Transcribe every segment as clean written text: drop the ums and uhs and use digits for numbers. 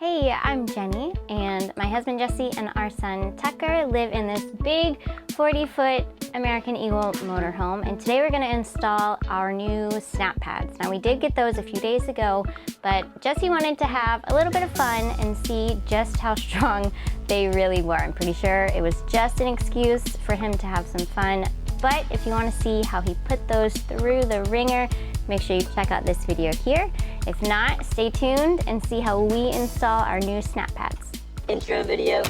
Hey, I'm Jenny, and my husband Jesse and our son Tucker live in this big 40-foot American Eagle motorhome, and today we're going to install our new SnapPads. Now, we did get those a few days ago, but Jesse wanted to have a little bit of fun and see just how strong they really were. I'm pretty sure it was just an excuse for him to have some fun, but if you want to see how he put those through the ringer, make sure you check out this video here. If not, stay tuned and see how we install our new SnapPads. Intro video.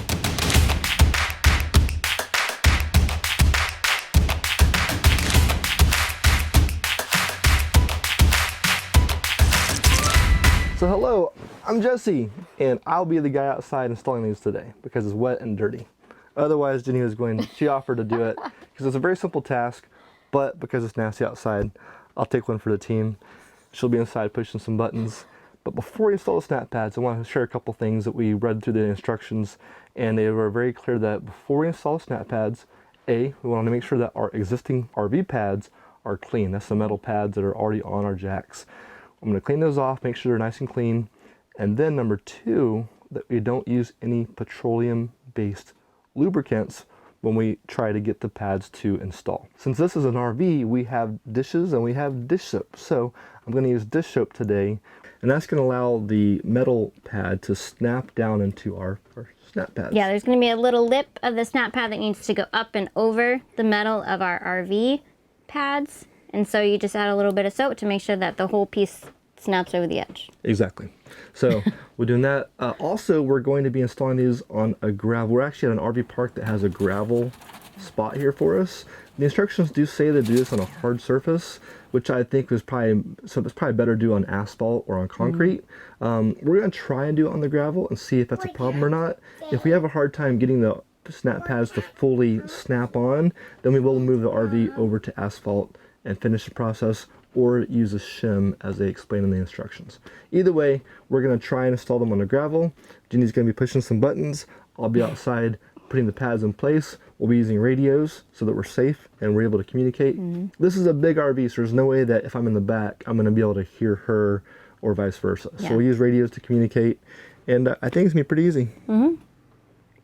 So hello, I'm Jesse, and I'll be the guy outside installing these today because it's wet and dirty. Otherwise, Jenny was she offered to do it because it's a very simple task, but because it's nasty outside, I'll take one for the team. She'll be inside pushing some buttons. But before we install the SnapPads, I want to share a couple things that we read through the instructions, and they were very clear that before we install the SnapPads, we want to make sure that our existing RV pads are clean. That's the metal pads that are already on our jacks. I'm going to clean those off, make sure they're nice and clean. And then number two, that we don't use any petroleum-based lubricants when we try to get the pads to install. Since this is an RV, we have dishes and we have dish soap. So I'm going to use dish soap today, and that's going to allow the metal pad to snap down into our SnapPads. Yeah, there's going to be a little lip of the SnapPad that needs to go up and over the metal of our RV pads. And so you just add a little bit of soap to make sure that the whole piece snaps over the edge. Exactly. So we're doing that. Also, we're going to be installing these on a gravel. We're actually at an RV park that has a gravel spot here for us. The instructions do say to do this on a hard surface, which I think was probably, so it's probably better to do on asphalt or on concrete. We're going to try and do it on the gravel and see if that's a problem or not. If we have a hard time getting the SnapPads to fully snap on, then we will move the RV over to asphalt and finish the process, or use a shim as they explain in the instructions. Either way, we're going to try and install them on the gravel. Jenny's going to be pushing some buttons. I'll be outside putting the pads in place. We'll be using radios so that we're safe and we're able to communicate. This is a big RV, so there's no way that if I'm in the back, I'm going to be able to hear her or vice versa. Yeah. So we'll use radios to communicate, and I think it's going to be pretty easy.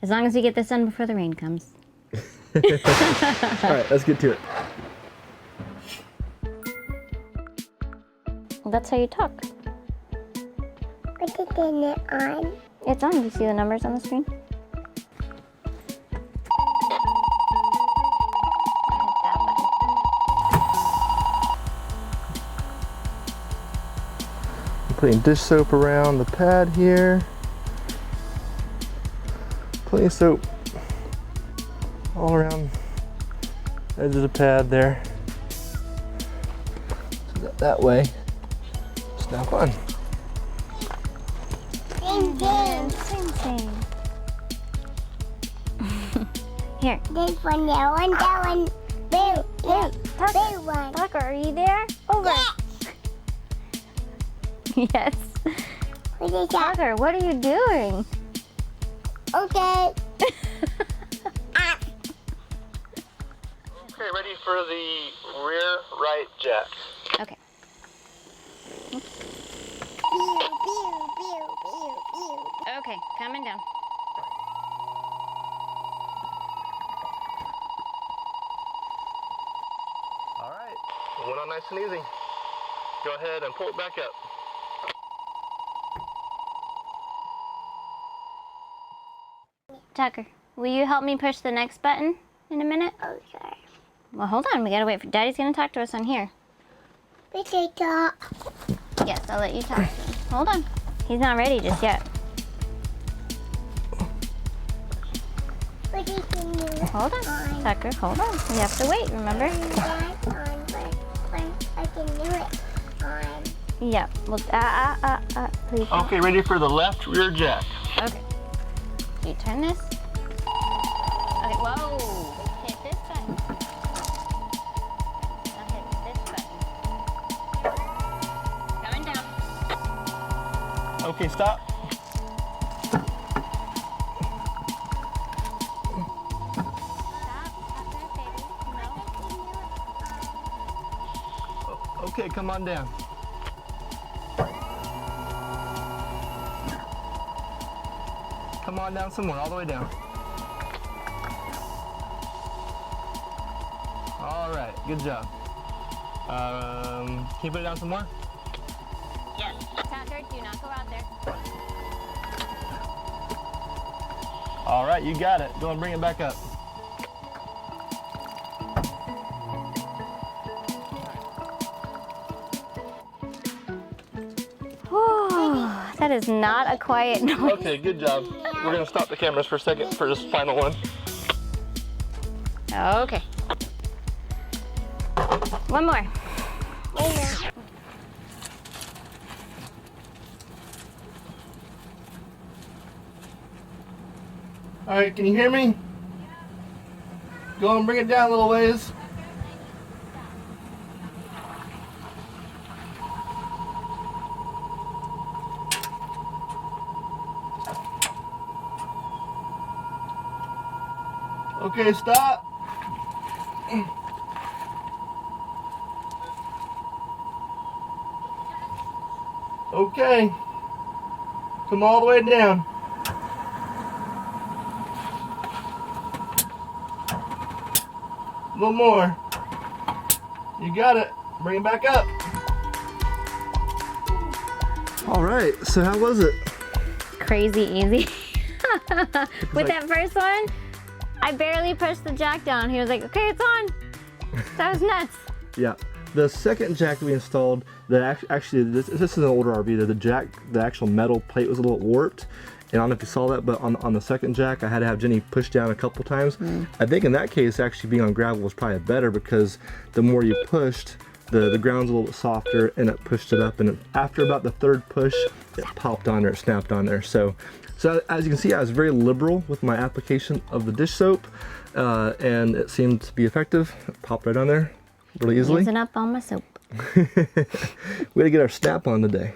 As long as we get this done before the rain comes. All right, let's get to it. That's how you talk. Put it on. It's on. Do you see the numbers on the screen? Hit that button. I'm putting dish soap around the pad here. Plenty of soap all around the edge of the pad there. So that way. Snap on. Same. Here. This one, that one, that one. Big one. Tucker, are you there? Over. Yes. What is that? Tucker, what are you doing? Okay. Okay, ready for the rear right jack. Okay. Okay, coming down. All right, went on nice and easy. Go ahead and pull it back up. Tucker, will you help me push the next button in a minute? Okay. Well, hold on. We gotta wait for Daddy's gonna talk to us on here. Potato. Yes, I'll let you talk to him. Hold on. He's not ready just yet. Hold on, Tucker. Hold on. You have to wait, remember? I can do it on. Yeah. Well, please. Okay, ready for the left rear jack. Okay. You turn this. Okay, whoa. Hit this button. Now hit this button. Coming down. Okay, stop. Okay, come on down. Come on down some more, all the way down. All right, good job. Can you put it down some more? Yes. Tucker, do not go out there. All right, you got it. Go and bring it back up. That is not a quiet noise. Okay, good job. We're gonna stop the cameras for a second for this final one. Okay. One more. All right, can you hear me? Go and bring it down a little ways. Okay, stop. Okay. Come all the way down. A little more. You got it. Bring it back up. All right, so how was it? Crazy easy. With that first one, I barely pushed the jack down. He was like, okay, it's on. That was nuts. Yeah. The second jack we installed, actually this is an older RV. The actual metal plate was a little warped. And I don't know if you saw that, but on the second jack, I had to have Jenny push down a couple times. I think in that case, actually being on gravel was probably better because the more you pushed, the ground's a little bit softer and it pushed it up. And after about the third push, it popped on there, it snapped on there. So as you can see, I was very liberal with my application of the dish soap and it seemed to be effective. It popped right on there really easily. Using up all my soap. We had to get our snap on today.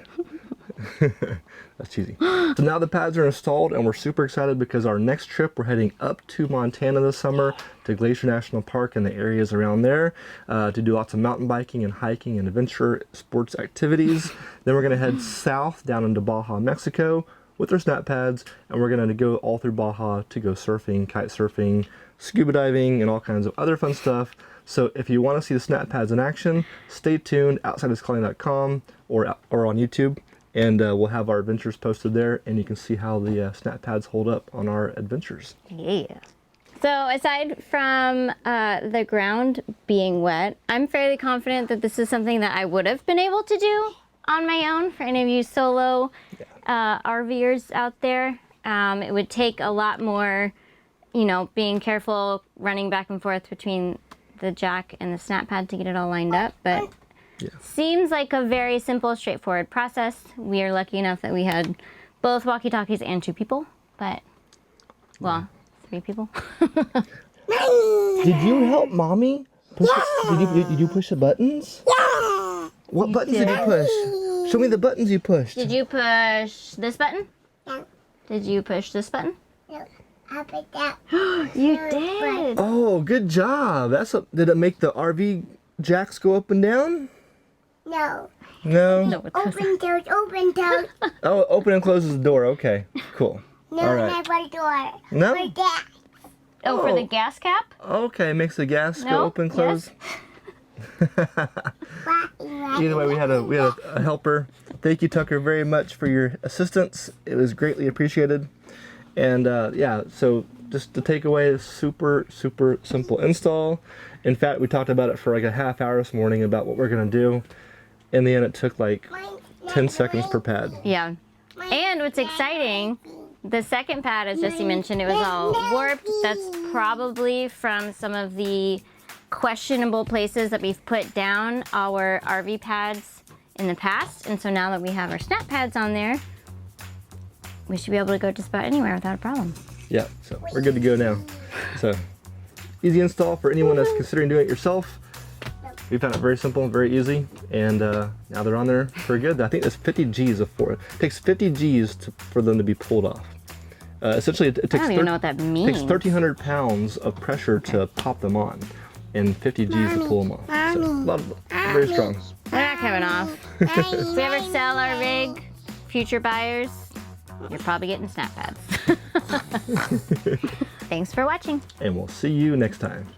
That's cheesy. So now the pads are installed and we're super excited because our next trip, we're heading up to Montana this summer to Glacier National Park and the areas around there to do lots of mountain biking and hiking and adventure sports activities. Then we're gonna head south down into Baja, Mexico with our snap pads, and we're gonna go all through Baja to go surfing, kite surfing, scuba diving, and all kinds of other fun stuff. So if you wanna see the snap pads in action, stay tuned, outsideiscalling.com or on YouTube. And we'll have our adventures posted there, and you can see how the snap pads hold up on our adventures. Yeah. So aside from the ground being wet, I'm fairly confident that this is something that I would have been able to do on my own. For any of you solo RVers out there, it would take a lot more, being careful, running back and forth between the jack and the snap pad to get it all lined up. But yeah. Seems like a very simple, straightforward process. We are lucky enough that we had both walkie-talkies and 2 people, but, well, 3 people. Did you help Mommy? Did you push the buttons? Yeah. What buttons did you push? Show me the buttons you pushed. Did you push this button? No. Did you push this button? No. I picked that. You did. Oh, good job. Did it make the RV jacks go up and down? No. No? Open toes. Oh, open and closes the door. Okay, cool. No, all right. not for the door. No? For gas. Oh, for the gas cap? Okay, makes the gas go open, close. Yes. Either way, we had a helper. Thank you, Tucker, very much for your assistance. It was greatly appreciated. And yeah, so just the takeaway is super, super simple install. In fact, we talked about it for like a half hour this morning about what we're gonna do. In the end, it took like 10 seconds per pad. Yeah. And what's exciting, the second pad, as Jesse mentioned, it was all warped. That's probably from some of the questionable places that we've put down our RV pads in the past. And so now that we have our snap pads on there, we should be able to go just about anywhere without a problem. Yeah, so we're good to go now. So easy install for anyone that's considering doing it yourself. We found it very simple and very easy, and now they're on there for good. I think it's 50 G's it takes 50 G's for them to be pulled off. Essentially, it takes I don't even know what that means. It takes 1,300 pounds of pressure to pop them on, and 50 G's to pull them off. So, very strong. We're not coming off. If we ever sell our rig, future buyers, you're probably getting SnapPads. Thanks for watching. And we'll see you next time.